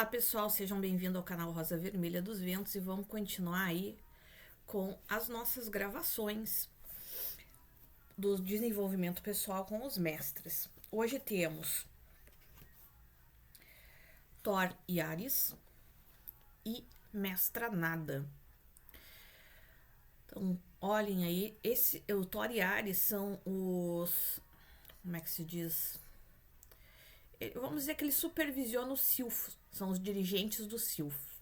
Olá pessoal, sejam bem-vindos ao canal Rosa Vermelha dos Ventos e vamos continuar aí com as nossas gravações do desenvolvimento pessoal com os mestres. Hoje temos Thor e Ares e Mestra Nada. Então, olhem aí, o Thor e Ares são os, como é que se diz? Vamos dizer que eles supervisionam os Silfos, são os dirigentes dos Silfos,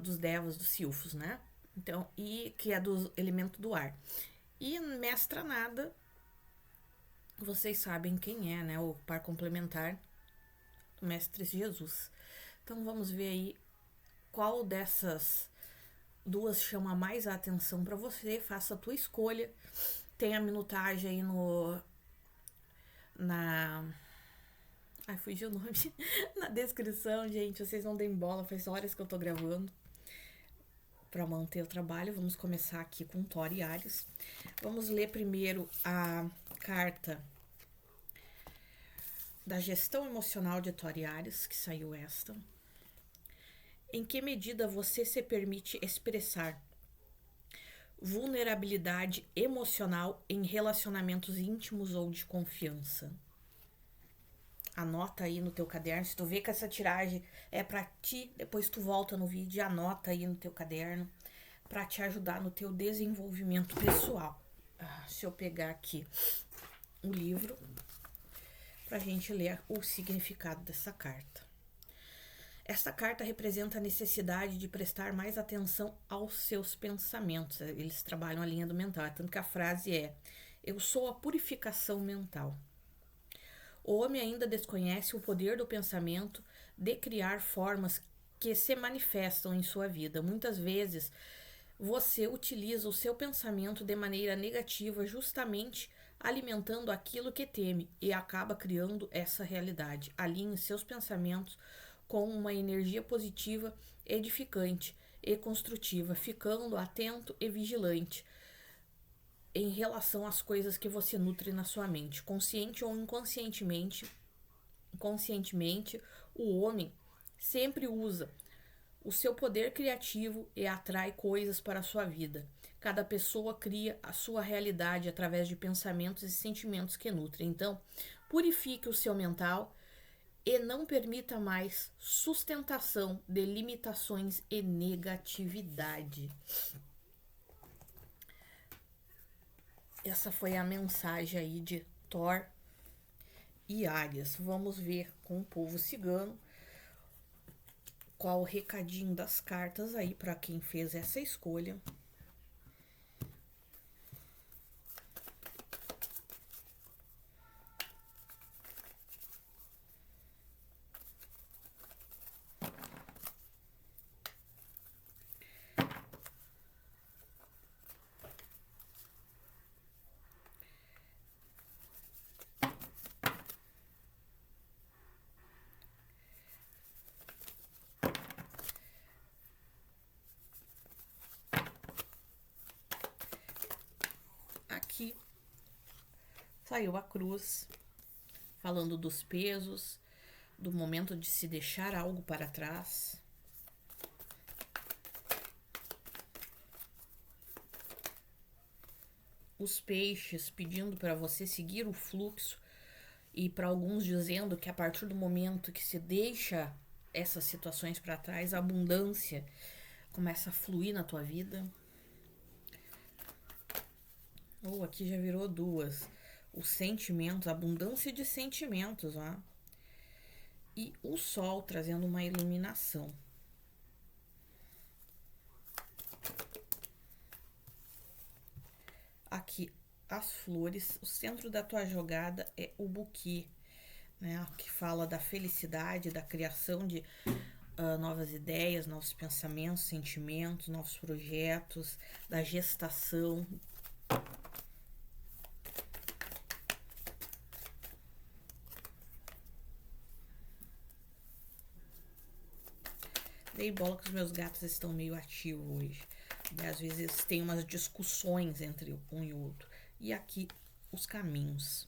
dos Devas dos Silfos, né? Então, e que é do elemento do ar. E Mestra Nada, vocês sabem quem é, né? O par complementar do Mestre Jesus. Então vamos ver aí qual dessas duas chama mais a atenção para você. Faça a tua escolha. Tem a minutagem aí Ai, fugiu o nome. Na descrição, gente. Vocês não deem bola, faz horas que eu tô gravando. Para manter o trabalho, vamos começar aqui com Thor e Ares. Vamos ler primeiro a carta da gestão emocional de Thor e Ares, que saiu esta. Em que medida você se permite expressar vulnerabilidade emocional em relacionamentos íntimos ou de confiança? Anota aí no teu caderno. Se tu vê que essa tiragem é para ti, depois tu volta no vídeo e anota aí no teu caderno para te ajudar no teu desenvolvimento pessoal. Se eu pegar aqui o livro pra gente ler o significado dessa carta. Esta carta representa a necessidade de prestar mais atenção aos seus pensamentos. Eles trabalham a linha do mental, tanto que a frase é: eu sou a purificação mental. O homem ainda desconhece o poder do pensamento de criar formas que se manifestam em sua vida. Muitas vezes você utiliza o seu pensamento de maneira negativa, justamente alimentando aquilo que teme, e acaba criando essa realidade. Alinhe seus pensamentos com uma energia positiva, edificante e construtiva, ficando atento e vigilante em relação às coisas que você nutre na sua mente. Consciente ou inconscientemente, o homem sempre usa o seu poder criativo e atrai coisas para a sua vida. Cada pessoa cria a sua realidade através de pensamentos e sentimentos que nutrem. Então, purifique o seu mental e não permita mais sustentação de limitações e negatividade. Essa foi a mensagem aí de Thor e Ares. Vamos ver com o povo cigano qual o recadinho das cartas aí para quem fez essa escolha. Aqui saiu a cruz, falando dos pesos, do momento de se deixar algo para trás. Os peixes pedindo para você seguir o fluxo, e para alguns dizendo que a partir do momento que se deixa essas situações para trás, a abundância começa a fluir na tua vida. Ou aqui já virou duas. Os sentimentos, a abundância de sentimentos, ó. E o sol trazendo uma iluminação. Aqui as flores, o centro da tua jogada é o buquê, né? Que fala da felicidade, da criação de novas ideias, novos pensamentos, sentimentos, novos projetos, da gestação. Dei bola que os meus gatos estão meio ativos hoje. E às vezes tem umas discussões entre um e o outro. E aqui os caminhos.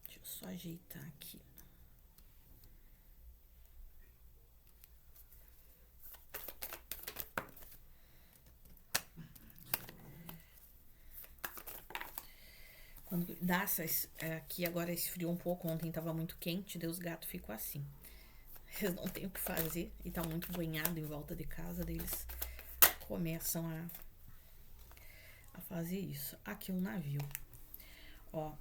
Deixa eu só ajeitar aqui. Dá aqui agora esfriou um pouco, ontem tava muito quente, daí os gatos ficam assim. Eles não têm o que fazer e tá muito banhado em volta de casa, daí eles começam a fazer isso. Aqui um navio. Ó,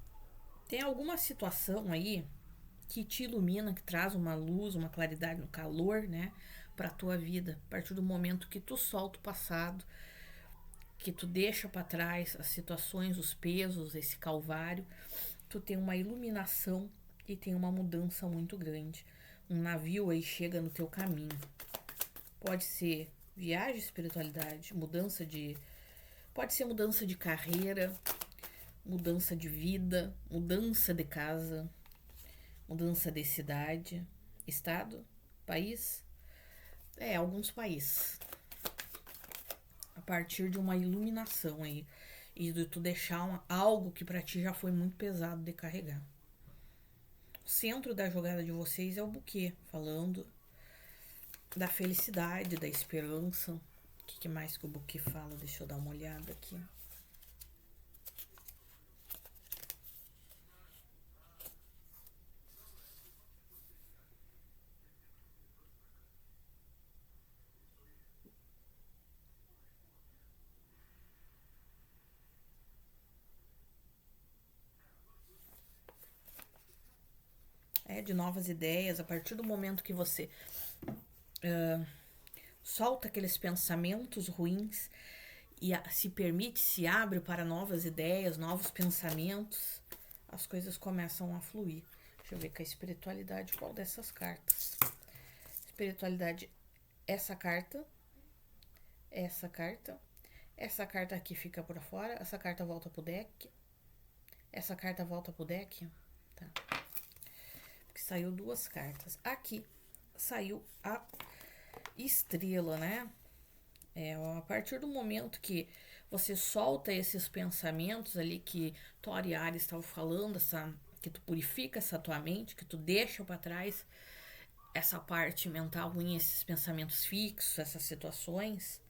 tem alguma situação aí que te ilumina, que traz uma luz, uma claridade no calor, né, pra tua vida. A partir do momento que tu solta o passado, que tu deixa pra trás as situações, os pesos, esse calvário, tu tem uma iluminação e tem uma mudança muito grande. Um navio aí chega no teu caminho. Pode ser viagem, espiritualidade, mudança de... Pode ser mudança de carreira, mudança de vida, mudança de casa, mudança de cidade, estado, país. Alguns países. A partir de uma iluminação aí. E de tu deixar algo que pra ti já foi muito pesado de carregar. O centro da jogada de vocês é o buquê, falando da felicidade, da esperança. O que mais que o buquê fala? Deixa eu dar uma olhada aqui. De novas ideias, a partir do momento que você solta aqueles pensamentos ruins e se permite, se abre para novas ideias, novos pensamentos, as coisas começam a fluir. Deixa eu ver com a espiritualidade qual dessas cartas. Espiritualidade, essa carta, essa carta aqui fica por fora, essa carta volta pro deck, essa carta volta pro deck, tá? Porque saiu duas cartas. Aqui saiu a estrela, né? A partir do momento que você solta esses pensamentos ali que Tori e Ares estavam falando, que tu purifica essa tua mente, que tu deixa para trás essa parte mental ruim, esses pensamentos fixos, essas situações,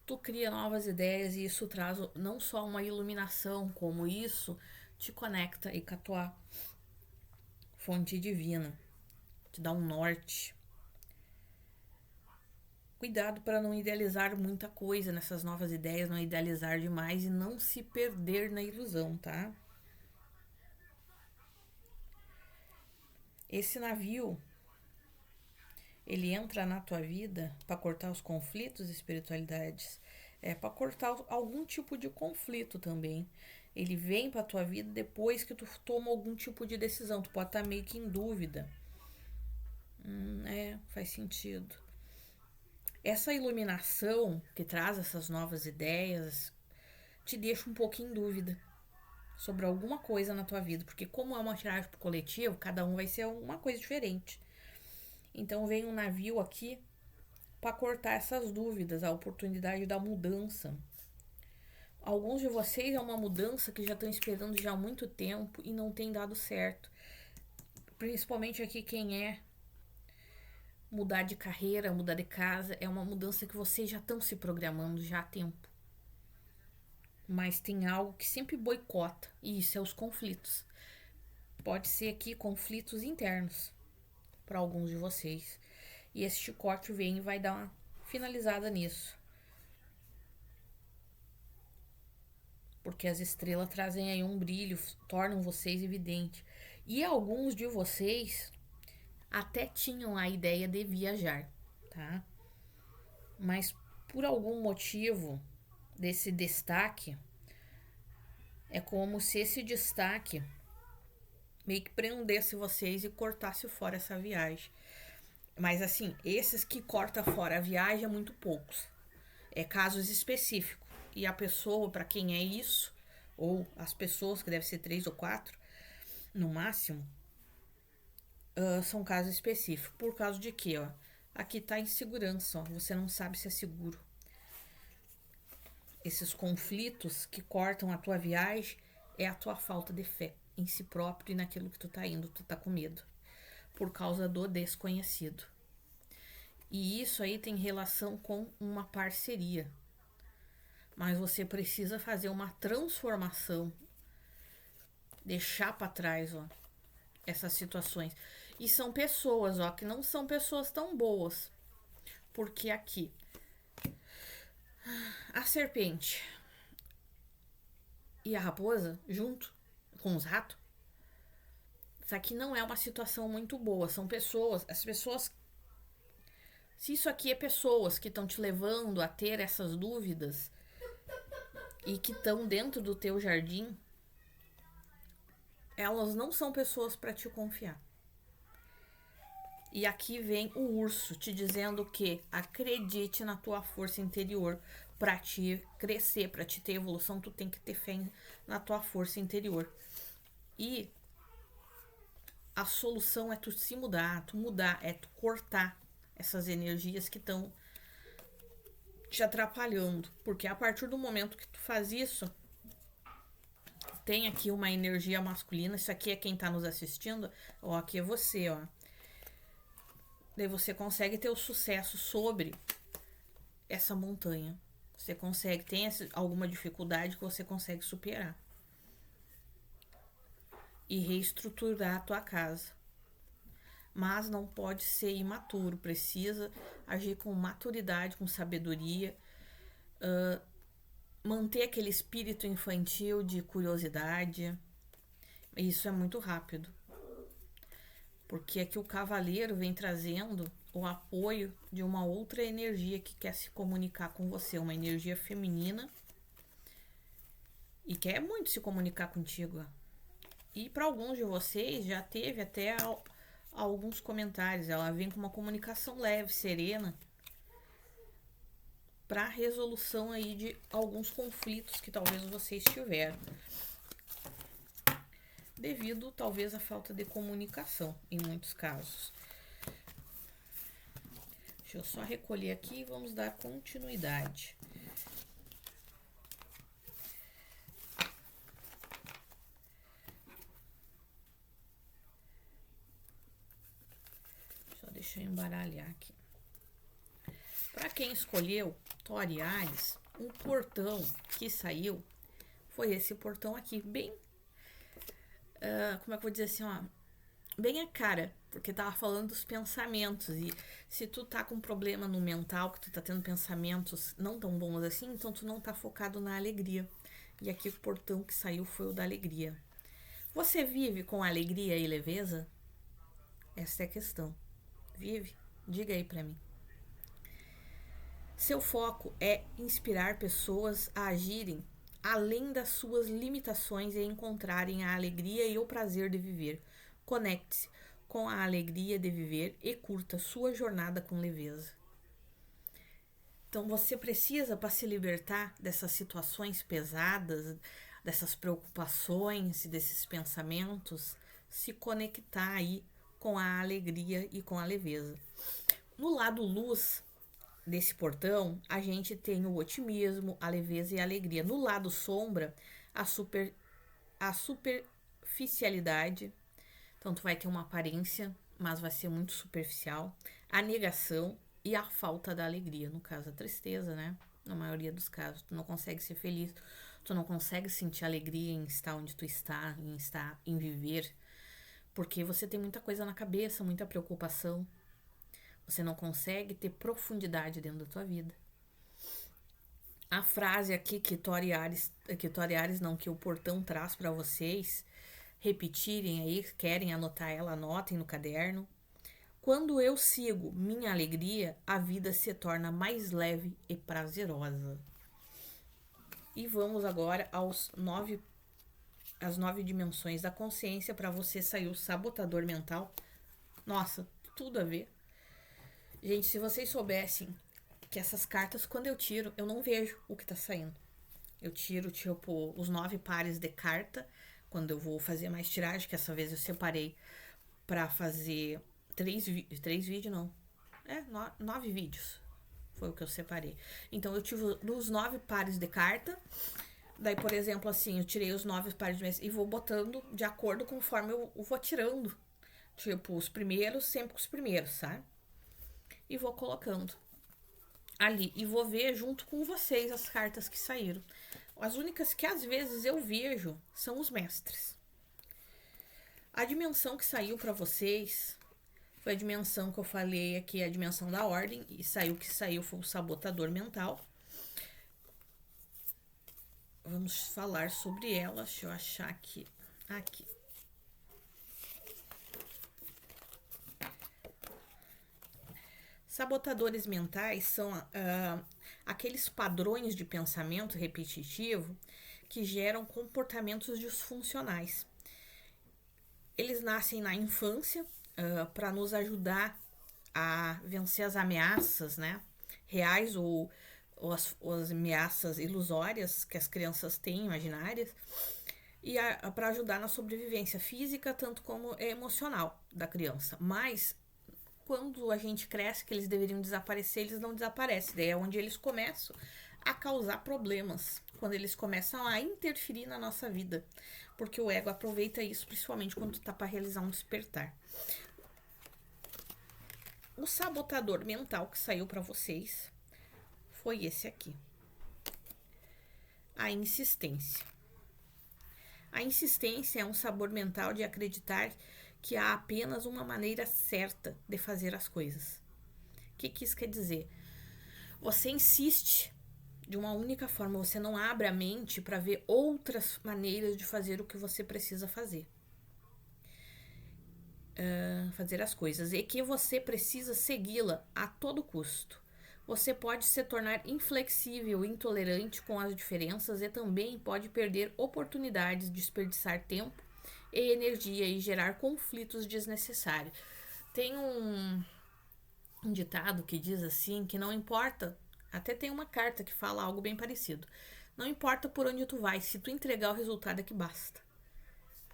tu cria novas ideias e isso traz não só uma iluminação, como isso te conecta e com a tua fonte divina, te dá um norte. Cuidado para não idealizar muita coisa nessas novas ideias, não idealizar demais e não se perder na ilusão, tá? Esse navio, ele entra na tua vida para cortar os conflitos, espiritualidades, para cortar algum tipo de conflito também. Ele vem para tua vida depois que tu toma algum tipo de decisão, tu pode estar meio que em dúvida. Faz sentido. Essa iluminação que traz essas novas ideias te deixa um pouco em dúvida sobre alguma coisa na tua vida, porque como é uma tiragem pro coletivo, cada um vai ser uma coisa diferente. Então vem um navio aqui para cortar essas dúvidas, a oportunidade da mudança. Alguns de vocês é uma mudança que já estão esperando já há muito tempo e não tem dado certo. Principalmente aqui quem mudar de carreira, mudar de casa, é uma mudança que vocês já estão se programando já há tempo. Mas tem algo que sempre boicota, e isso é os conflitos. Pode ser aqui conflitos internos para alguns de vocês. E esse chicote vem e vai dar uma finalizada nisso. Porque as estrelas trazem aí um brilho, tornam vocês evidentes. E alguns de vocês até tinham a ideia de viajar, tá? Mas por algum motivo desse destaque, é como se esse destaque meio que prendesse vocês e cortasse fora essa viagem. Mas assim, esses que cortam fora a viagem é muito poucos. É casos específicos. E a pessoa, para quem é isso, ou as pessoas, que deve ser 3 ou 4, no máximo, são casos específicos. Por causa de quê, ó? Aqui tá insegurança, ó. Você não sabe se é seguro. Esses conflitos que cortam a tua viagem é a tua falta de fé em si próprio e naquilo que tu tá indo, tu tá com medo. Por causa do desconhecido. E isso aí tem relação com uma parceria. mas você precisa fazer uma transformação, deixar para trás, ó, essas situações. E são pessoas, ó, que não são pessoas tão boas, porque aqui a serpente e a raposa junto com os ratos, isso aqui não é uma situação muito boa. São pessoas, as pessoas. Se isso aqui é pessoas que estão te levando a ter essas dúvidas e que estão dentro do teu jardim, elas não são pessoas para te confiar. E aqui vem o urso te dizendo que acredite na tua força interior. Para te crescer, para te ter evolução, tu tem que ter fé na tua força interior. E a solução é tu se mudar, é tu cortar essas energias que estão te atrapalhando. Porque a partir do momento que tu faz isso, tem aqui uma energia masculina. Isso aqui é quem tá nos assistindo. Ó, aqui é você, ó. Daí você consegue ter o sucesso sobre essa montanha. Você consegue, tem alguma dificuldade que você consegue superar. E reestruturar a tua casa. Mas não pode ser imaturo, precisa agir com maturidade, com sabedoria, manter aquele espírito infantil de curiosidade. Isso é muito rápido, porque aqui o cavaleiro vem trazendo o apoio de uma outra energia que quer se comunicar com você, uma energia feminina, e quer muito se comunicar contigo. E para alguns de vocês já teve até alguns comentários. Ela vem com uma comunicação leve, serena, para resolução aí de alguns conflitos que talvez vocês tiveram, devido talvez à falta de comunicação em muitos casos. Deixa eu só recolher aqui e vamos dar continuidade. Deixa eu embaralhar aqui. Para quem escolheu Toriares, um portão que saiu foi esse portão aqui, bem, como é que eu vou dizer assim, ó, bem a cara, porque tava falando dos pensamentos. E se tu tá com problema no mental, que tu tá tendo pensamentos não tão bons assim, então tu não tá focado na alegria. E aqui o portão que saiu foi o da alegria. Você vive com alegria e leveza? Essa é a questão. Vive? Diga aí pra mim. Seu foco é inspirar pessoas a agirem além das suas limitações e encontrarem a alegria e o prazer de viver. Conecte-se com a alegria de viver e curta sua jornada com leveza. Então você precisa, para se libertar dessas situações pesadas, dessas preocupações e desses pensamentos, se conectar aí com a alegria e com a leveza. No lado luz desse portão, a gente tem o otimismo, a leveza e a alegria. No lado sombra, a superficialidade. Então, tu vai ter uma aparência, mas vai ser muito superficial. A negação e a falta da alegria. No caso, a tristeza, né? Na maioria dos casos, tu não consegue ser feliz. Tu não consegue sentir alegria em estar onde tu está, em viver. Porque você tem muita coisa na cabeça, muita preocupação. Você não consegue ter profundidade dentro da tua vida. A frase aqui que o portão traz para vocês repetirem aí, querem anotar ela, anotem no caderno. Quando eu sigo minha alegria, a vida se torna mais leve e prazerosa. E vamos agora às 9 dimensões da consciência para você sair o sabotador mental. Nossa, tudo a ver. Gente, se vocês soubessem que essas cartas, quando eu tiro, eu não vejo o que tá saindo. Eu tiro, tipo, os 9 pares de carta, quando eu vou fazer mais tiragem, que essa vez eu separei pra fazer 3 vídeos, não. 9 vídeos. Foi o que eu separei. Então, eu tive os 9 pares de carta. Daí, por exemplo, assim, eu tirei os 9 pares de mesa e vou botando de acordo conforme eu vou tirando. Tipo, os primeiros, sempre com os primeiros, sabe? E vou colocando. ali e vou ver junto com vocês as cartas que saíram. As únicas que às vezes eu vejo são os mestres. A dimensão que saiu para vocês foi a dimensão que eu falei aqui, a dimensão da ordem, e saiu o que saiu foi o sabotador mental. Vamos falar sobre ela, deixa eu achar aqui. Aqui. Sabotadores mentais são aqueles padrões de pensamento repetitivo que geram comportamentos disfuncionais. Eles nascem na infância para nos ajudar a vencer as ameaças, né, reais ou as ameaças ilusórias que as crianças têm, imaginárias, e para ajudar na sobrevivência física, tanto como emocional da criança. Mas quando a gente cresce, que eles deveriam desaparecer, eles não desaparecem. Daí é onde eles começam a causar problemas, quando eles começam a interferir na nossa vida, porque o ego aproveita isso, principalmente quando tu tá para realizar um despertar. O sabotador mental que saiu para vocês foi esse aqui. A insistência. A insistência é um sabor mental de acreditar que há apenas uma maneira certa de fazer as coisas. O que isso quer dizer? Você insiste de uma única forma, você não abre a mente para ver outras maneiras de fazer o que você precisa fazer. Fazer as coisas, e que você precisa segui-la a todo custo. Você pode se tornar inflexível, intolerante com as diferenças e também pode perder oportunidades, desperdiçar tempo e energia e gerar conflitos desnecessários. Tem um ditado que diz assim, que não importa, até tem uma carta que fala algo bem parecido. Não importa por onde tu vai, se tu entregar o resultado é que basta.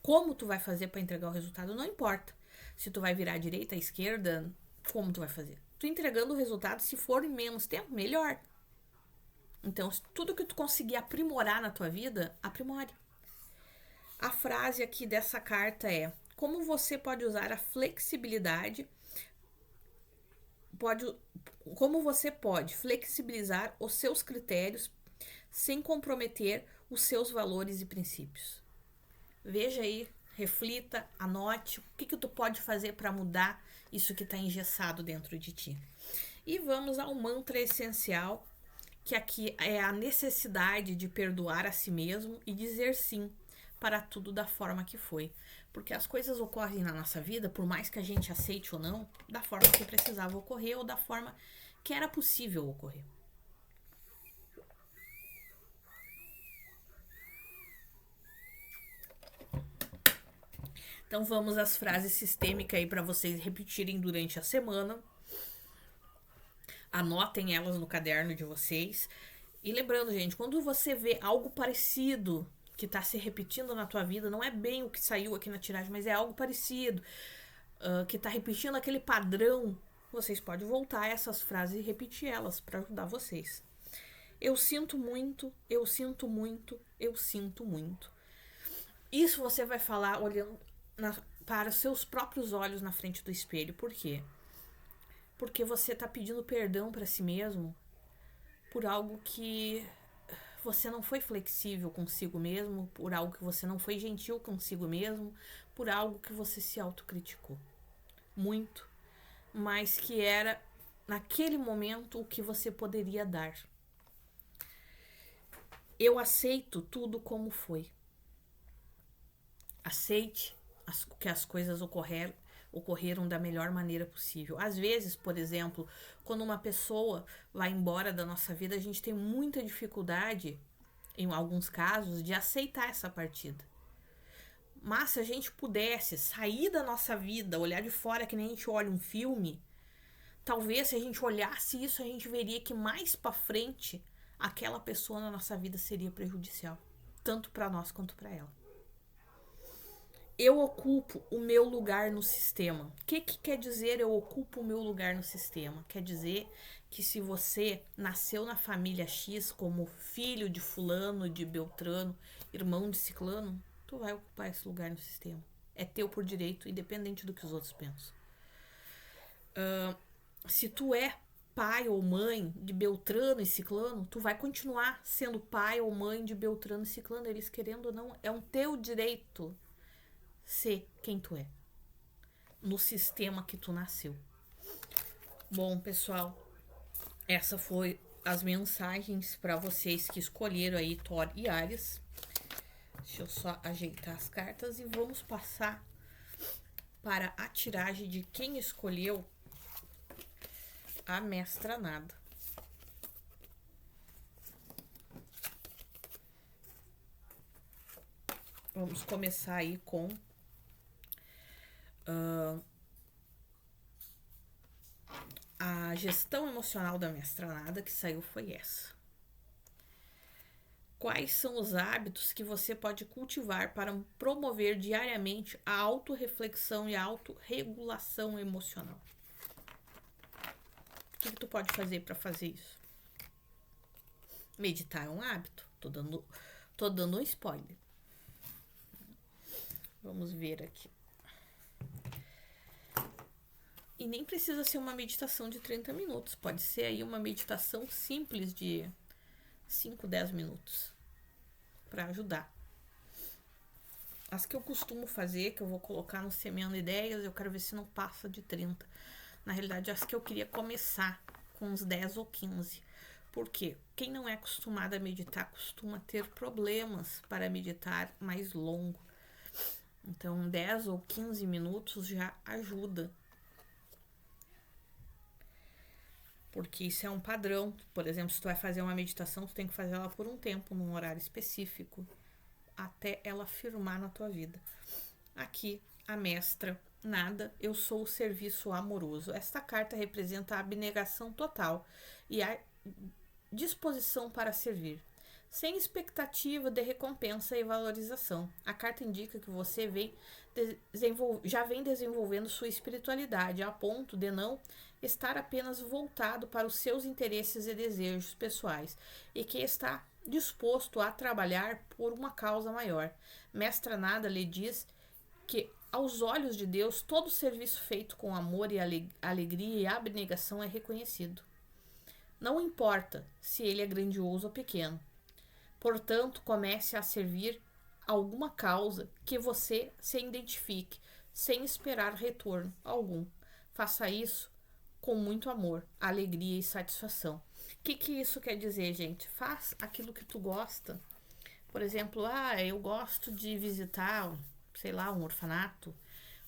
Como tu vai fazer para entregar o resultado não importa. Se tu vai virar à direita, à esquerda, como tu vai fazer? Tu entregando o resultado, se for em menos tempo, melhor. Então, tudo que tu conseguir aprimorar na tua vida, aprimore. A frase aqui dessa carta é: como você pode usar a flexibilidade, como você pode flexibilizar os seus critérios sem comprometer os seus valores e princípios. Veja aí, reflita, anote o que tu pode fazer para mudar isso que está engessado dentro de ti. E vamos ao mantra essencial, que aqui é a necessidade de perdoar a si mesmo e dizer sim para tudo da forma que foi. Porque as coisas ocorrem na nossa vida, por mais que a gente aceite ou não, da forma que precisava ocorrer ou da forma que era possível ocorrer. Então vamos às frases sistêmicas aí para vocês repetirem durante a semana. Anotem elas no caderno de vocês. E lembrando, gente, quando você vê algo parecido que está se repetindo na tua vida, não é bem o que saiu aqui na tiragem, mas é algo parecido, que está repetindo aquele padrão, vocês podem voltar a essas frases e repetir elas para ajudar vocês. Eu sinto muito, eu sinto muito, eu sinto muito. Isso você vai falar olhando para os seus próprios olhos na frente do espelho. Por quê? Porque você está pedindo perdão para si mesmo por algo que você não foi flexível consigo mesmo, por algo que você não foi gentil consigo mesmo, por algo que você se autocriticou muito, mas que era naquele momento o que você poderia dar. Eu aceito tudo como foi. Aceite que as coisas ocorreram da melhor maneira possível. Às vezes, por exemplo, quando uma pessoa vai embora da nossa vida, a gente tem muita dificuldade, em alguns casos, de aceitar essa partida. Mas se a gente pudesse sair da nossa vida, olhar de fora que nem a gente olha um filme, talvez se a gente olhasse isso, a gente veria que mais pra frente aquela pessoa na nossa vida seria prejudicial, tanto para nós quanto para ela. Eu ocupo o meu lugar no sistema. O que quer dizer eu ocupo o meu lugar no sistema? Quer dizer que se você nasceu na família X como filho de fulano, de Beltrano, irmão de ciclano, tu vai ocupar esse lugar no sistema. É teu por direito, independente do que os outros pensam. Se tu é pai ou mãe de Beltrano e Ciclano, tu vai continuar sendo pai ou mãe de Beltrano e Ciclano, eles querendo ou não, é um teu direito ser quem tu é, no sistema que tu nasceu. Bom, pessoal, essa foi as mensagens para vocês que escolheram aí Thor e Áries. Deixa eu só ajeitar as cartas e vamos passar para a tiragem de quem escolheu a Mestra Nada. Vamos começar aí com a gestão emocional da Mestra Nada, que saiu foi essa. Quais são os hábitos que você pode cultivar para promover diariamente a autorreflexão e a autorregulação emocional? O que tu pode fazer para fazer isso? Meditar é um hábito. Tô dando um spoiler. Vamos ver aqui. E nem precisa ser uma meditação de 30 minutos. Pode ser aí uma meditação simples de 5, 10 minutos. Para ajudar. As que eu costumo fazer, que eu vou colocar no Semeando Ideias, eu quero ver se não passa de 30. Na realidade, as que eu queria começar com uns 10 ou 15. Por quê? Quem não é acostumado a meditar costuma ter problemas para meditar mais longo. Então, 10 ou 15 minutos já ajuda. Porque isso é um padrão. Por exemplo, se tu vai fazer uma meditação, tu tem que fazer ela por um tempo, num horário específico, até ela firmar na tua vida. Aqui, a Mestra Nada, eu sou o serviço amoroso. Esta carta representa a abnegação total e a disposição para servir, sem expectativa de recompensa e valorização. A carta indica que você já vem desenvolvendo sua espiritualidade a ponto de não estar apenas voltado para os seus interesses e desejos pessoais e que está disposto a trabalhar por uma causa maior. Mestra Nada lhe diz que, aos olhos de Deus, todo serviço feito com amor e alegria e abnegação é reconhecido. Não importa se ele é grandioso ou pequeno. Portanto, comece a servir alguma causa que você se identifique, sem esperar retorno algum. Faça isso com muito amor, alegria e satisfação. O que isso quer dizer, gente? Faz aquilo que tu gosta. Por exemplo, eu gosto de visitar, sei lá, um orfanato.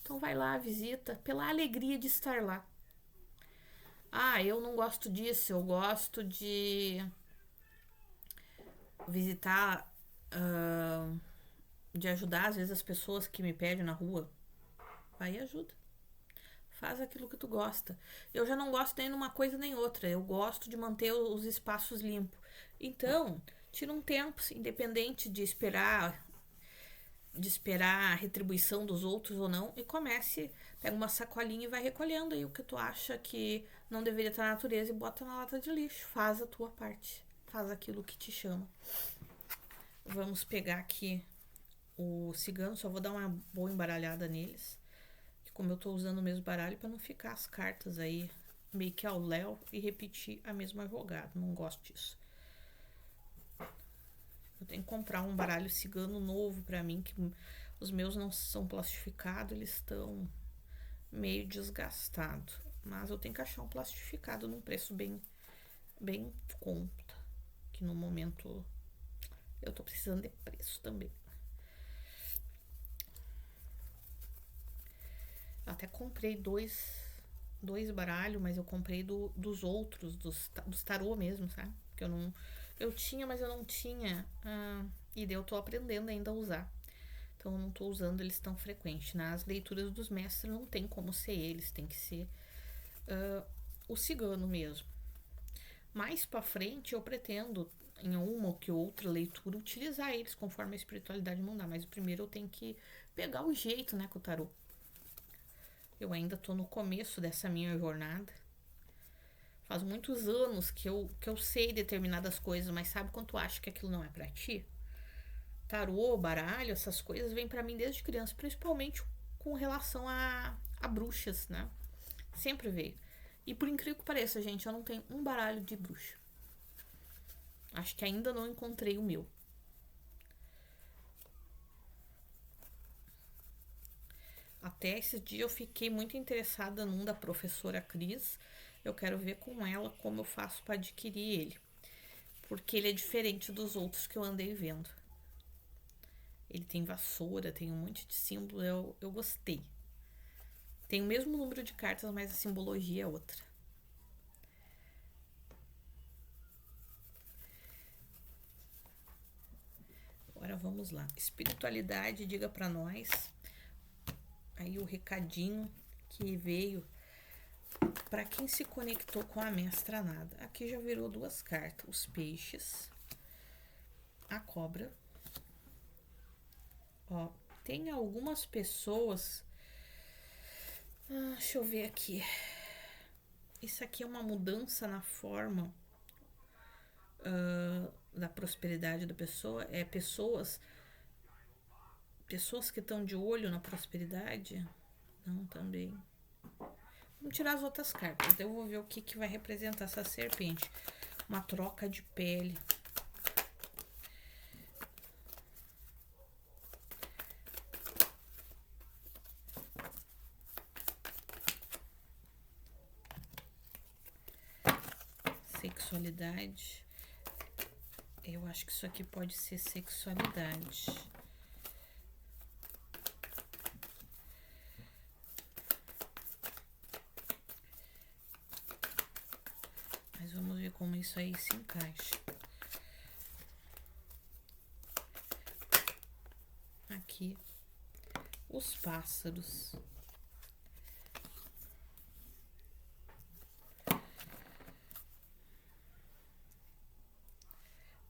Então vai lá, visita, pela alegria de estar lá. Eu não gosto disso, eu gosto de visitar, de ajudar às vezes as pessoas que me pedem na rua. Vai e ajuda. Faz aquilo que tu gosta. Eu já não gosto nem numa coisa nem outra. Eu gosto de manter os espaços limpos. Então, tira um tempo, independente de esperar a retribuição dos outros ou não, e comece, pega uma sacolinha e vai recolhendo aí o que tu acha que não deveria estar na natureza e bota na lata de lixo. Faz a tua parte. Faz aquilo que te chama. Vamos pegar aqui o cigano, só vou dar uma boa embaralhada neles. Como eu tô usando o mesmo baralho para não ficar as cartas aí meio que ao léu e repetir a mesma jogada. Não gosto disso. Eu tenho que comprar um baralho cigano novo para mim, que os meus não são plastificados, eles estão meio desgastados. Mas eu tenho que achar um plastificado num preço bem conta. Que no momento eu tô precisando de preço também. Até comprei dois baralhos, mas eu comprei dos outros, dos tarô mesmo, sabe? Porque eu tinha, mas eu não tinha. E daí eu tô aprendendo ainda a usar. Então eu não tô usando eles tão frequente. Nas leituras dos mestres não tem como ser eles, tem que ser o cigano mesmo. Mais pra frente eu pretendo, em uma ou que outra leitura, utilizar eles conforme a espiritualidade mandar. Mas primeiro eu tenho que pegar o jeito, né, com o tarô. Eu ainda tô no começo dessa minha jornada. Faz muitos anos que eu sei determinadas coisas, mas sabe quando tu acha que aquilo não é pra ti? Tarô, baralho, essas coisas vêm pra mim desde criança, principalmente com relação a bruxas, né? Sempre veio. E por incrível que pareça, gente, eu não tenho um baralho de bruxa. Acho que ainda não encontrei o meu. Até esse dia eu fiquei muito interessada num da professora Cris. Eu quero ver com ela como eu faço para adquirir ele. Porque ele é diferente dos outros que eu andei vendo. Ele tem vassoura, tem um monte de símbolo, eu gostei. Tem o mesmo número de cartas, mas a simbologia é outra. Agora vamos lá. Espiritualidade, diga pra nós. Aí o recadinho que veio para quem se conectou com a mestra nada. Aqui já virou duas cartas. Os peixes. A cobra. Ó, tem algumas pessoas... deixa eu ver aqui. Isso aqui é uma mudança na forma da prosperidade da pessoa. É pessoas que estão de olho na prosperidade. Não, também. Vamos tirar as outras cartas. Eu vou ver o que vai representar essa serpente. Uma troca de pele. Sexualidade. Eu acho que isso aqui pode ser sexualidade. Mas vamos ver como isso aí se encaixa. Aqui, os pássaros.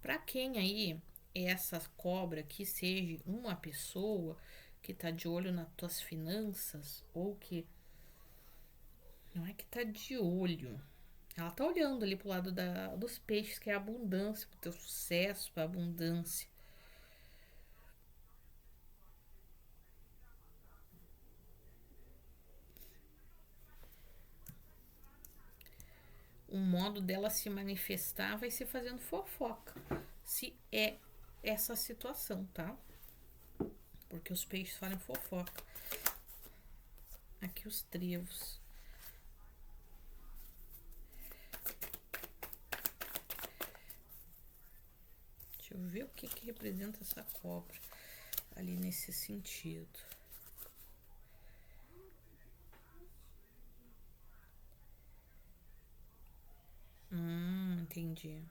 Para quem aí essa cobra que seja uma pessoa que tá de olho nas tuas finanças, ou que não é que tá de olho, ela tá olhando ali pro lado dos peixes, que é a abundância, pro teu sucesso, pra abundância. O modo dela se manifestar vai ser fazendo fofoca, se é essa situação, tá? Porque os peixes fazem fofoca. Aqui os trevos. Deixa eu ver o que representa essa cobra ali nesse sentido. Entendi.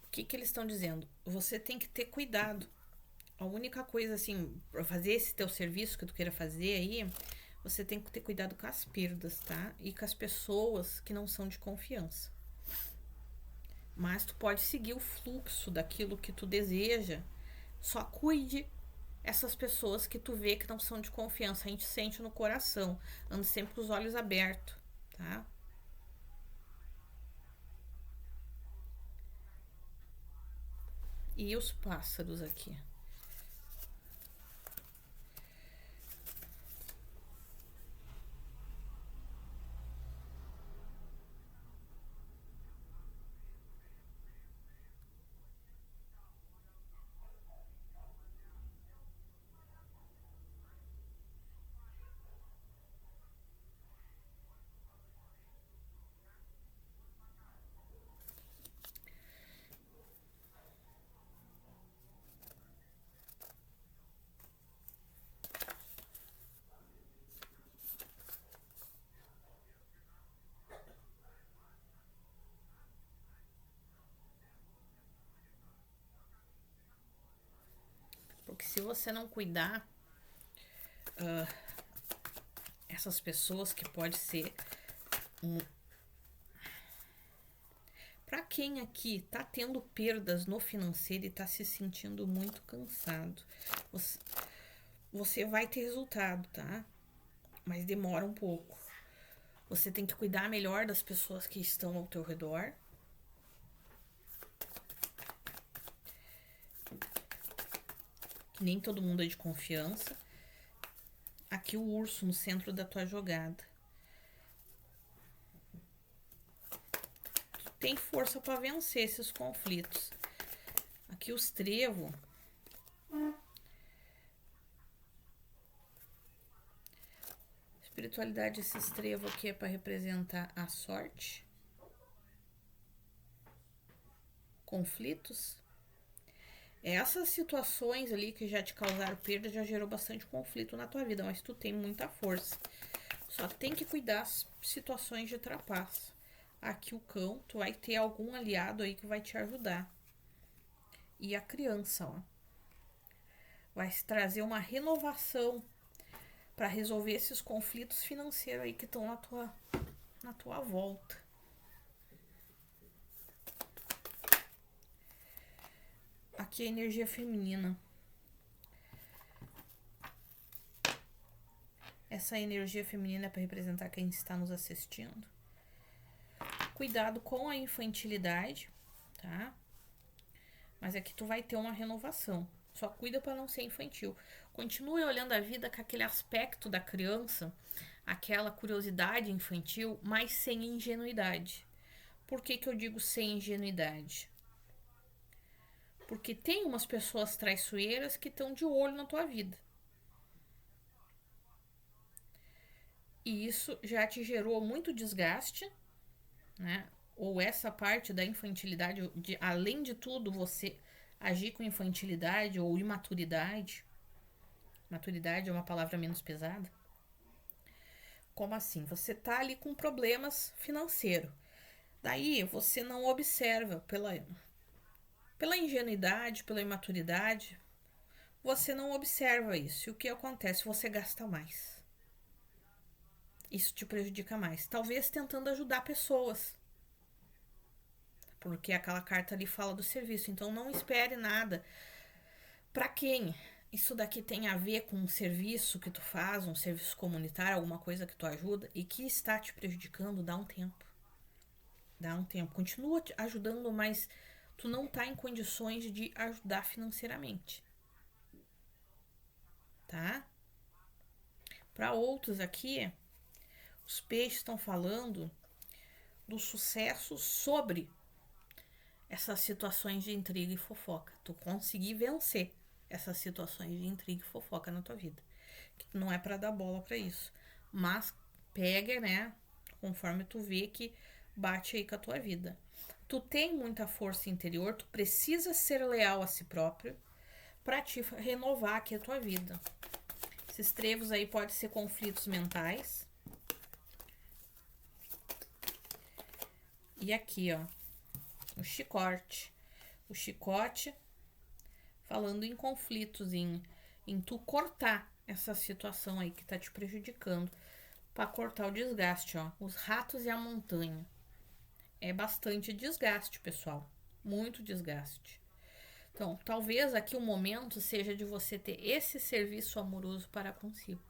O que eles estão dizendo? Você tem que ter cuidado. A única coisa, assim, pra fazer esse teu serviço que tu queira fazer aí, você tem que ter cuidado com as perdas, tá? E com as pessoas que não são de confiança. Mas tu pode seguir o fluxo daquilo que tu deseja. Só cuide essas pessoas que tu vê que não são de confiança. A gente sente no coração. Ande sempre com os olhos abertos, tá? E os pássaros aqui. Porque se você não cuidar, essas pessoas que pode ser para quem aqui tá tendo perdas no financeiro e tá se sentindo muito cansado, você vai ter resultado, tá? Mas demora um pouco. Você tem que cuidar melhor das pessoas que estão ao teu redor. Nem todo mundo é de confiança. Aqui o urso no centro da tua jogada. Tu tem força para vencer esses conflitos. Aqui os trevos. Espiritualidade, esse estrevo aqui é para representar a sorte. Conflitos. Essas situações ali que já te causaram perda já gerou bastante conflito na tua vida, mas tu tem muita força. Só tem que cuidar das situações de trapaça. Aqui o cão, tu vai ter algum aliado aí que vai te ajudar. E a criança, ó. Vai trazer uma renovação para resolver esses conflitos financeiros aí que estão na tua volta. Aqui é a energia feminina. Essa energia feminina é para representar quem está nos assistindo. Cuidado com a infantilidade, tá? Mas é que tu vai ter uma renovação. Só cuida para não ser infantil. Continue olhando a vida com aquele aspecto da criança, aquela curiosidade infantil, mas sem ingenuidade. Por que eu digo sem ingenuidade? Porque tem umas pessoas traiçoeiras que estão de olho na tua vida. E isso já te gerou muito desgaste, né? Ou essa parte da infantilidade, além de tudo, você agir com infantilidade ou imaturidade. Maturidade é uma palavra menos pesada. Como assim? Você tá ali com problemas financeiros. Daí você não observa pela ingenuidade, pela imaturidade, você não observa isso. E o que acontece? Você gasta mais. Isso te prejudica mais. Talvez tentando ajudar pessoas. Porque aquela carta ali fala do serviço. Então não espere nada. Para quem isso daqui tem a ver com um serviço que tu faz, um serviço comunitário, alguma coisa que tu ajuda e que está te prejudicando, dá um tempo. Dá um tempo. Continua te ajudando, mas tu não tá em condições de ajudar financeiramente. Tá? Para outros aqui, os peixes estão falando do sucesso sobre essas situações de intriga e fofoca. Tu conseguir vencer essas situações de intriga e fofoca na tua vida. Que não é para dar bola para isso. Mas pega, né? Conforme tu vê que bate aí com a tua vida. Tu tem muita força interior, tu precisa ser leal a si próprio para te renovar aqui a tua vida. Esses trevos aí podem ser conflitos mentais. E aqui, ó, o chicote. O chicote falando em conflitos, em tu cortar essa situação aí que tá te prejudicando, para cortar o desgaste, ó. Os ratos e a montanha. É bastante desgaste, pessoal. Muito desgaste. Então, talvez aqui o momento seja de você ter esse serviço amoroso para consigo.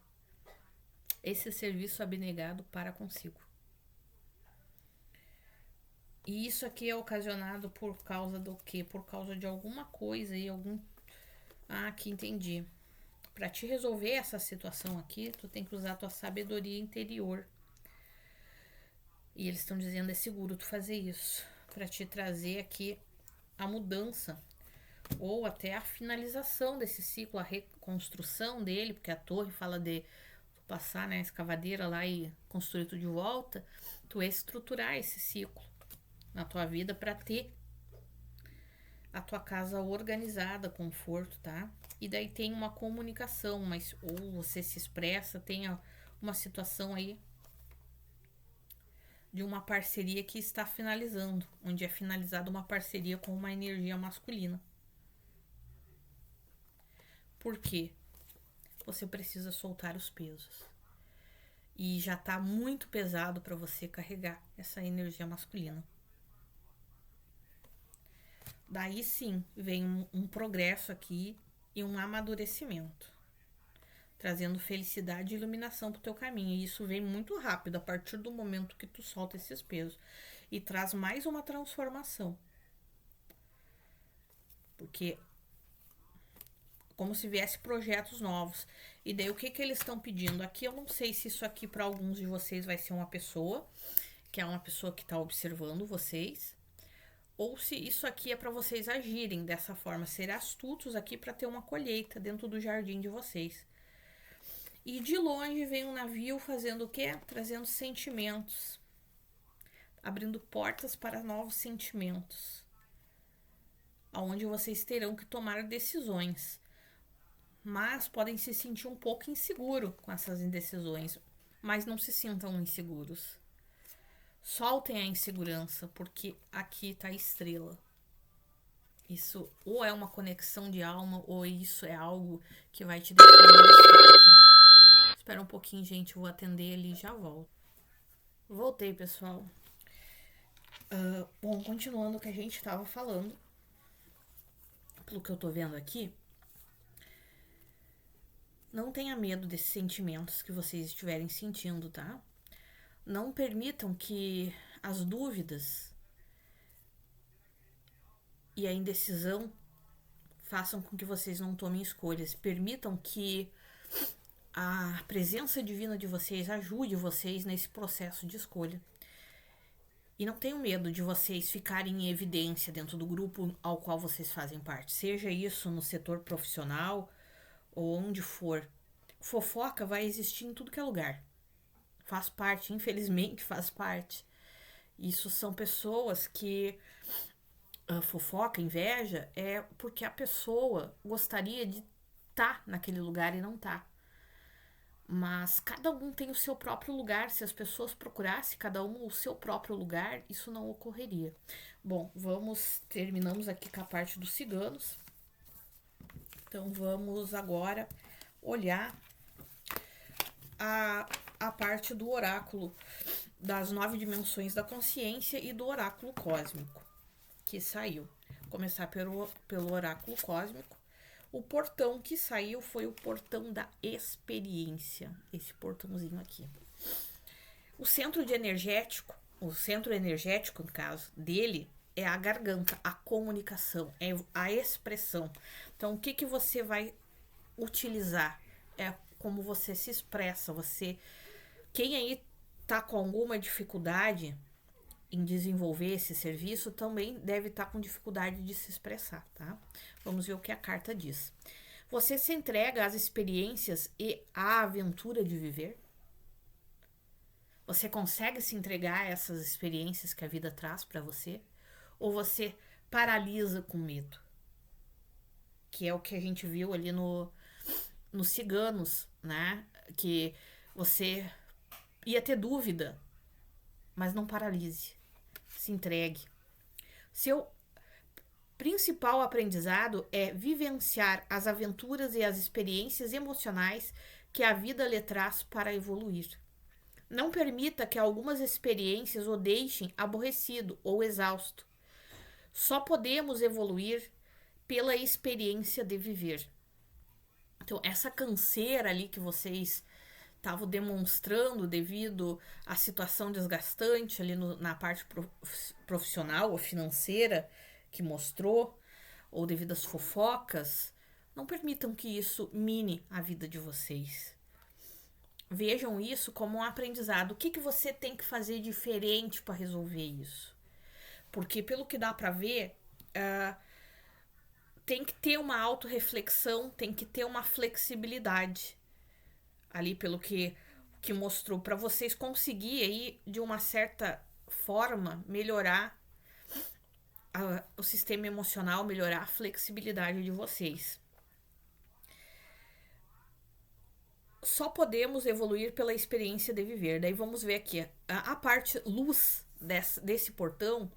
Esse serviço abnegado para consigo. E isso aqui é ocasionado por causa do quê? Por causa de alguma coisa e algum... Ah, aqui entendi. Para te resolver essa situação aqui, tu tem que usar a tua sabedoria interior. E eles estão dizendo é seguro tu fazer isso. Para te trazer aqui a mudança. Ou até a finalização desse ciclo, a reconstrução dele. Porque a torre fala de tu passar, né, a escavadeira lá e construir tudo de volta. Tu estruturar esse ciclo na tua vida para ter a tua casa organizada, conforto, tá? E daí tem uma comunicação, mas ou você se expressa, tem uma situação aí de uma parceria que está finalizando, onde é finalizada uma parceria com uma energia masculina. Por quê? Você precisa soltar os pesos. E já tá muito pesado para você carregar essa energia masculina. Daí sim, vem um progresso aqui e um amadurecimento, trazendo felicidade e iluminação pro teu caminho. E isso vem muito rápido, a partir do momento que tu solta esses pesos. E traz mais uma transformação. Porque como se viesse projetos novos. E daí o que eles estão pedindo? Aqui eu não sei se isso aqui para alguns de vocês vai ser uma pessoa, que é uma pessoa que está observando vocês, ou se isso aqui é para vocês agirem dessa forma, serem astutos aqui para ter uma colheita dentro do jardim de vocês. E de longe vem um navio fazendo o quê? Trazendo sentimentos, abrindo portas para novos sentimentos, onde vocês terão que tomar decisões, mas podem se sentir um pouco inseguro com essas indecisões, mas não se sintam inseguros. Soltem a insegurança, porque aqui tá a estrela. Isso ou é uma conexão de alma, ou isso é algo que vai te deixar em destaque. Espera um pouquinho, gente, eu vou atender ali e já volto. Voltei, pessoal. Bom, continuando o que a gente estava falando, pelo que eu tô vendo aqui, não tenha medo desses sentimentos que vocês estiverem sentindo, tá? Não permitam que as dúvidas e a indecisão façam com que vocês não tomem escolhas. Permitam que a presença divina de vocês ajude vocês nesse processo de escolha. E não tenham medo de vocês ficarem em evidência dentro do grupo ao qual vocês fazem parte. Seja isso no setor profissional ou onde for. Fofoca vai existir em tudo que é lugar. Faz parte, infelizmente faz parte. Isso são pessoas que fofoca, inveja, é porque a pessoa gostaria de estar naquele lugar e não tá. Mas cada um tem o seu próprio lugar. Se as pessoas procurassem cada um o seu próprio lugar, isso não ocorreria. Bom, terminamos aqui com a parte dos ciganos. Então vamos agora olhar a parte do oráculo das 9 dimensões da consciência e do oráculo cósmico que saiu. Vou começar pelo oráculo cósmico. O portão que saiu foi o portão da experiência, esse portãozinho aqui. O centro energético, no caso dele, é a garganta, a comunicação, é a expressão. Então, o que você vai utilizar? É como você se expressa. Quem aí tá com alguma dificuldade em desenvolver esse serviço também deve estar com dificuldade de se expressar, tá? Vamos ver o que a carta diz. Você se entrega às experiências e à aventura de viver? Você consegue se entregar a essas experiências que a vida traz para você? Ou você paralisa com medo? Que é o que a gente viu ali nos ciganos, né? Que você ia ter dúvida, mas não paralise. Se entregue. Seu principal aprendizado é vivenciar as aventuras e as experiências emocionais que a vida lhe traz para evoluir. Não permita que algumas experiências o deixem aborrecido ou exausto. Só podemos evoluir pela experiência de viver. Então, essa canseira ali que vocês estavam demonstrando devido à situação desgastante ali na parte profissional ou financeira que mostrou, ou devido às fofocas, não permitam que isso mine a vida de vocês. Vejam isso como um aprendizado. O que você tem que fazer diferente para resolver isso? Porque pelo que dá para ver, tem que ter uma autorreflexão, tem que ter uma flexibilidade ali pelo que mostrou, para vocês conseguirem aí, de uma certa forma, melhorar o sistema emocional, melhorar a flexibilidade de vocês. Só podemos evoluir pela experiência de viver. Daí vamos ver aqui, a parte luz desse portão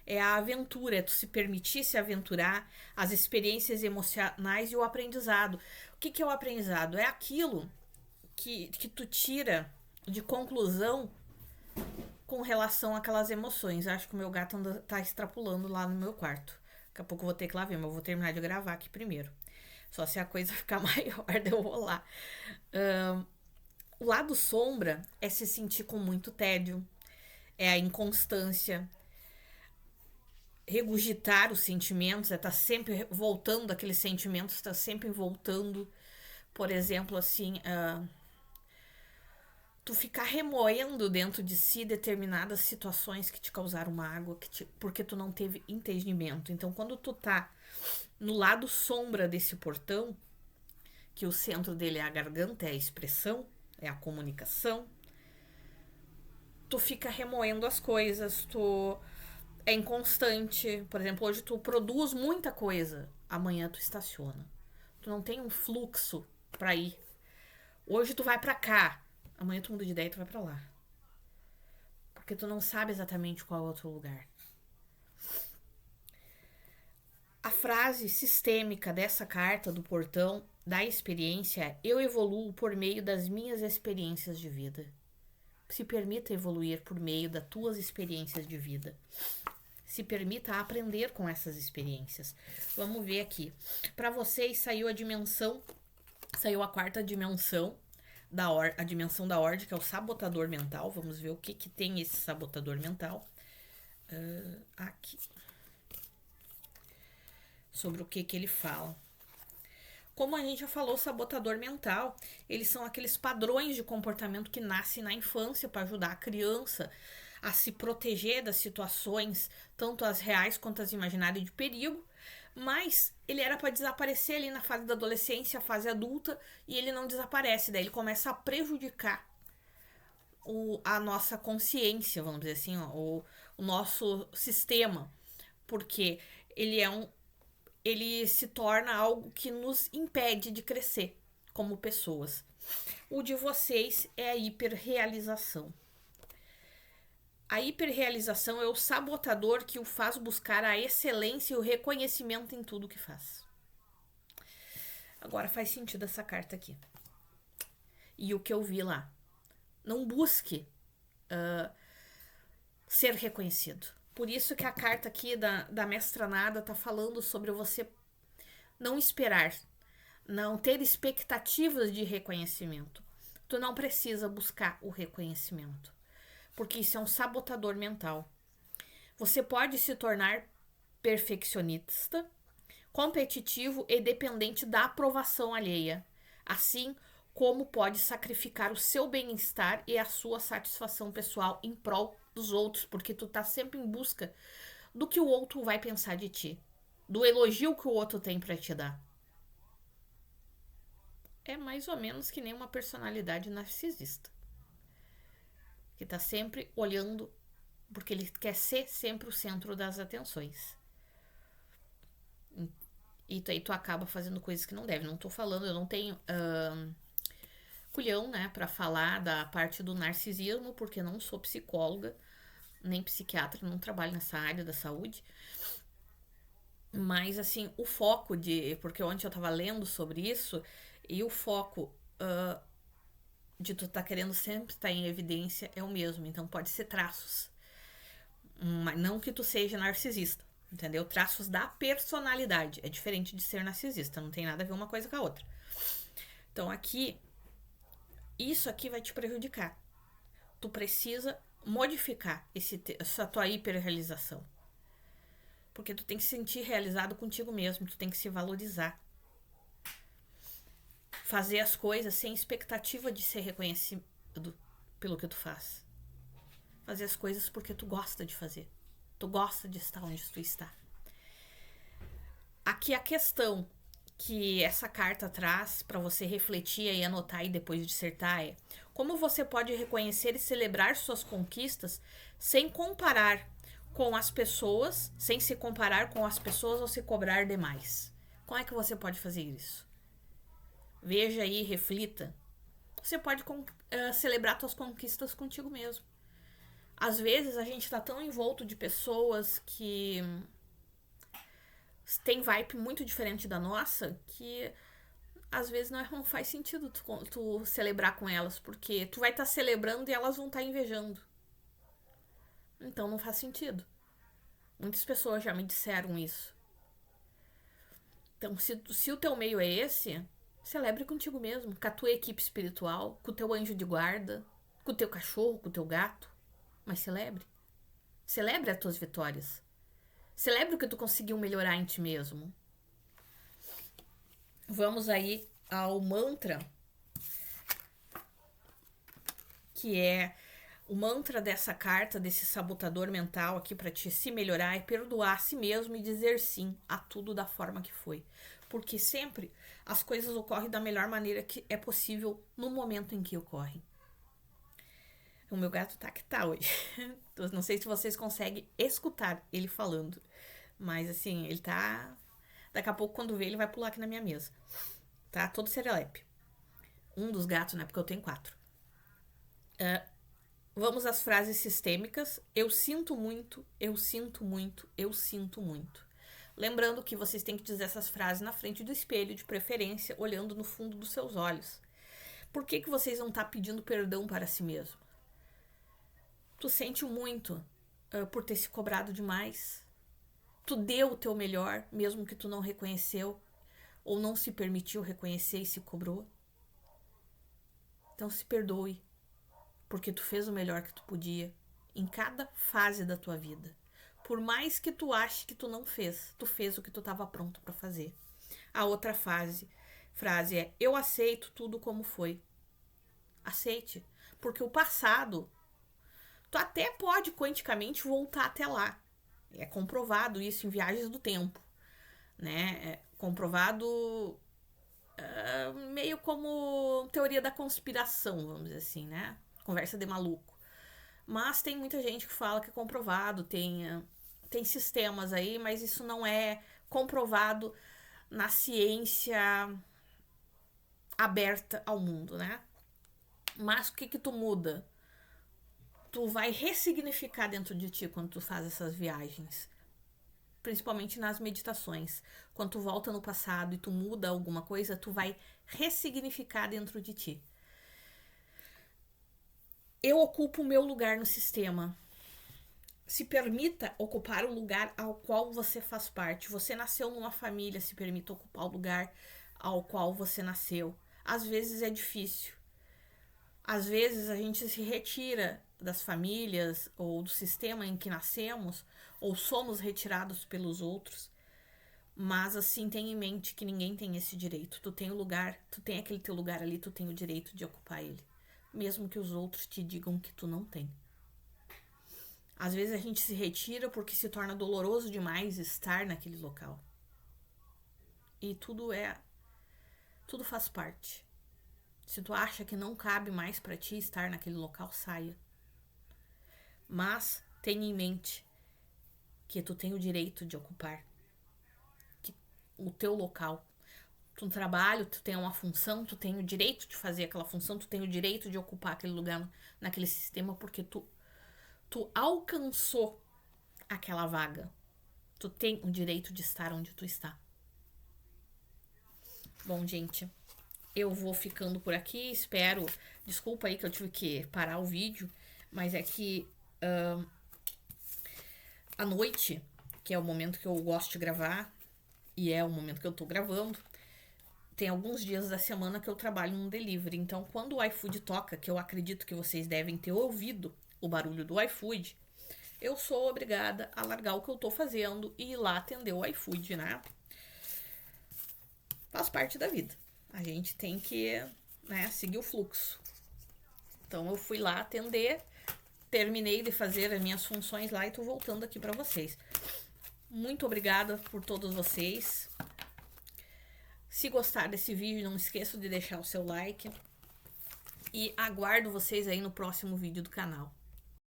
é a aventura, é tu se permitir se aventurar, as experiências emocionais e o aprendizado. O que é o aprendizado? É aquilo que tu tira de conclusão com relação àquelas emoções. Acho que o meu gato tá extrapolando lá no meu quarto. Daqui a pouco eu vou ter que lá ver, mas eu vou terminar de gravar aqui primeiro. Só se a coisa ficar maior, eu vou lá. O lado sombra é se sentir com muito tédio, é a inconstância, regurgitar os sentimentos, é estar sempre voltando aqueles sentimentos, tá sempre voltando. Por exemplo, assim, tu ficar remoendo dentro de si determinadas situações que te causaram mágoa, porque tu não teve entendimento. Então, quando tu tá no lado sombra desse portão, que o centro dele é a garganta, é a expressão, é a comunicação, tu fica remoendo as coisas, tu é inconstante. Por exemplo, hoje tu produz muita coisa, amanhã tu estaciona. Tu não tem um fluxo pra ir. Hoje tu vai pra cá, amanhã tu muda de ideia e tu vai pra lá. Porque tu não sabe exatamente qual é o outro lugar. A frase sistêmica dessa carta do portão da experiência é: eu evoluo por meio das minhas experiências de vida. Se permita evoluir por meio das tuas experiências de vida. Se permita aprender com essas experiências. Vamos ver aqui. Para vocês saiu a dimensão, saiu a quarta dimensão, a dimensão da ordem, que é o sabotador mental. Vamos ver o que tem esse sabotador mental. Aqui. Sobre o que ele fala. Como a gente já falou, sabotador mental, eles são aqueles padrões de comportamento que nascem na infância para ajudar a criança a se proteger das situações, tanto as reais quanto as imaginárias de perigo, mas ele era para desaparecer ali na fase da adolescência, fase adulta, e ele não desaparece, daí ele começa a prejudicar a nossa consciência, vamos dizer assim, o nosso sistema, porque ele se torna algo que nos impede de crescer como pessoas. O de vocês é a hiperrealização. A hiperrealização é o sabotador que o faz buscar a excelência e o reconhecimento em tudo que faz. Agora faz sentido essa carta aqui. E o que eu vi lá. Não busque ser reconhecido. Por isso que a carta aqui da Mestra Nada tá falando sobre você não esperar, não ter expectativas de reconhecimento. Tu não precisa buscar o reconhecimento, porque isso é um sabotador mental. Você pode se tornar perfeccionista, competitivo e dependente da aprovação alheia, assim como pode sacrificar o seu bem-estar e a sua satisfação pessoal em prol dos outros, porque tu tá sempre em busca do que o outro vai pensar de ti, do elogio que o outro tem para te dar. É mais ou menos que nem uma personalidade narcisista, que tá sempre olhando, porque ele quer ser sempre o centro das atenções. E aí tu acaba fazendo coisas que não deve. Não tô falando, eu não tenho culhão, né, pra falar da parte do narcisismo, porque não sou psicóloga, nem psiquiatra, não trabalho nessa área da saúde. Mas, assim, o foco porque ontem eu tava lendo sobre isso, e o foco de tu tá querendo sempre estar em evidência é o mesmo. Então pode ser traços. Mas não que tu seja narcisista, entendeu? Traços da personalidade. É diferente de ser narcisista, não tem nada a ver uma coisa com a outra. Então aqui, isso aqui vai te prejudicar. Tu precisa modificar essa tua hiperrealização. Porque tu tem que se sentir realizado contigo mesmo, tu tem que se valorizar. Fazer as coisas sem expectativa de ser reconhecido pelo que tu faz. Fazer as coisas porque tu gosta de fazer. Tu gosta de estar onde tu está. Aqui a questão que essa carta traz para você refletir e anotar e depois dissertar é: como você pode reconhecer e celebrar suas conquistas sem comparar com as pessoas, sem se comparar com as pessoas ou se cobrar demais? Como é que você pode fazer isso? Veja aí, reflita. Você pode celebrar suas conquistas contigo mesmo. Às vezes a gente tá tão envolto de pessoas que tem vibe muito diferente da nossa, que às vezes não faz sentido tu celebrar com elas, porque tu vai estar celebrando e elas vão estar invejando. Então não faz sentido. Muitas pessoas já me disseram isso. Então, se o teu meio é esse, celebre contigo mesmo, com a tua equipe espiritual, com o teu anjo de guarda, com o teu cachorro, com o teu gato. Mas celebre. Celebre as tuas vitórias. Celebre o que tu conseguiu melhorar em ti mesmo. Vamos aí ao mantra, que é o mantra dessa carta, desse sabotador mental aqui para te se melhorar, é perdoar a si mesmo e dizer sim a tudo da forma que foi. Porque sempre as coisas ocorrem da melhor maneira que é possível no momento em que ocorrem. O meu gato tá que tá hoje. Não sei se vocês conseguem escutar ele falando. Mas assim, ele tá... Daqui a pouco, quando vê, ele vai pular aqui na minha mesa. Tá? Todo serelepe. Um dos gatos, né? Porque eu tenho 4. Vamos às frases sistêmicas. Eu sinto muito, eu sinto muito, eu sinto muito. Lembrando que vocês têm que dizer essas frases na frente do espelho, de preferência, olhando no fundo dos seus olhos. Por que vocês vão estar pedindo perdão para si mesmo? Tu sente muito por ter se cobrado demais. Tu deu o teu melhor, mesmo que tu não reconheceu ou não se permitiu reconhecer e se cobrou. Então se perdoe, porque tu fez o melhor que tu podia em cada fase da tua vida. Por mais que tu ache que tu não fez, tu fez o que tu estava pronto para fazer. A outra frase é: eu aceito tudo como foi. Aceite, porque o passado, tu até pode quanticamente voltar até lá. É comprovado isso em viagens do tempo, né? É comprovado meio como teoria da conspiração, vamos dizer assim, né? Conversa de maluco. Mas tem muita gente que fala que é comprovado, tem sistemas aí, mas isso não é comprovado na ciência aberta ao mundo, né? Mas o que tu muda? Tu vai ressignificar dentro de ti quando tu faz essas viagens. Principalmente nas meditações. Quando tu volta no passado e tu muda alguma coisa, tu vai ressignificar dentro de ti. Eu ocupo o meu lugar no sistema. Se permita ocupar o lugar ao qual você faz parte. Você nasceu numa família, se permita ocupar o lugar ao qual você nasceu. Às vezes é difícil. Às vezes a gente se retira das famílias ou do sistema em que nascemos, ou somos retirados pelos outros. Mas assim, tenha em mente que ninguém tem esse direito. Tu tem o lugar, tu tem aquele teu lugar ali, tu tem o direito de ocupar ele. Mesmo que os outros te digam que tu não tem. Às vezes a gente se retira porque se torna doloroso demais estar naquele local. E tudo faz parte. Se tu acha que não cabe mais para ti estar naquele local, saia. Mas tenha em mente que tu tem o direito de ocupar o teu local. Tu trabalho, tu tem uma função, tu tem o direito de fazer aquela função, tu tem o direito de ocupar aquele lugar naquele sistema, porque tu alcançou aquela vaga. Tu tem o direito de estar onde tu está. Bom, gente, eu vou ficando por aqui, espero... Desculpa aí que eu tive que parar o vídeo, mas é que à noite, que é o momento que eu gosto de gravar, e é o momento que eu tô gravando, tem alguns dias da semana que eu trabalho num delivery. Então, quando o iFood toca, que eu acredito que vocês devem ter ouvido o barulho do iFood, eu sou obrigada a largar o que eu tô fazendo e ir lá atender o iFood, né? Faz parte da vida. A gente tem que, né, seguir o fluxo. Então, eu fui lá atender, terminei de fazer as minhas funções lá e tô voltando aqui pra vocês. Muito obrigada por todos vocês. Se gostar desse vídeo, não esqueça de deixar o seu like. E aguardo vocês aí no próximo vídeo do canal.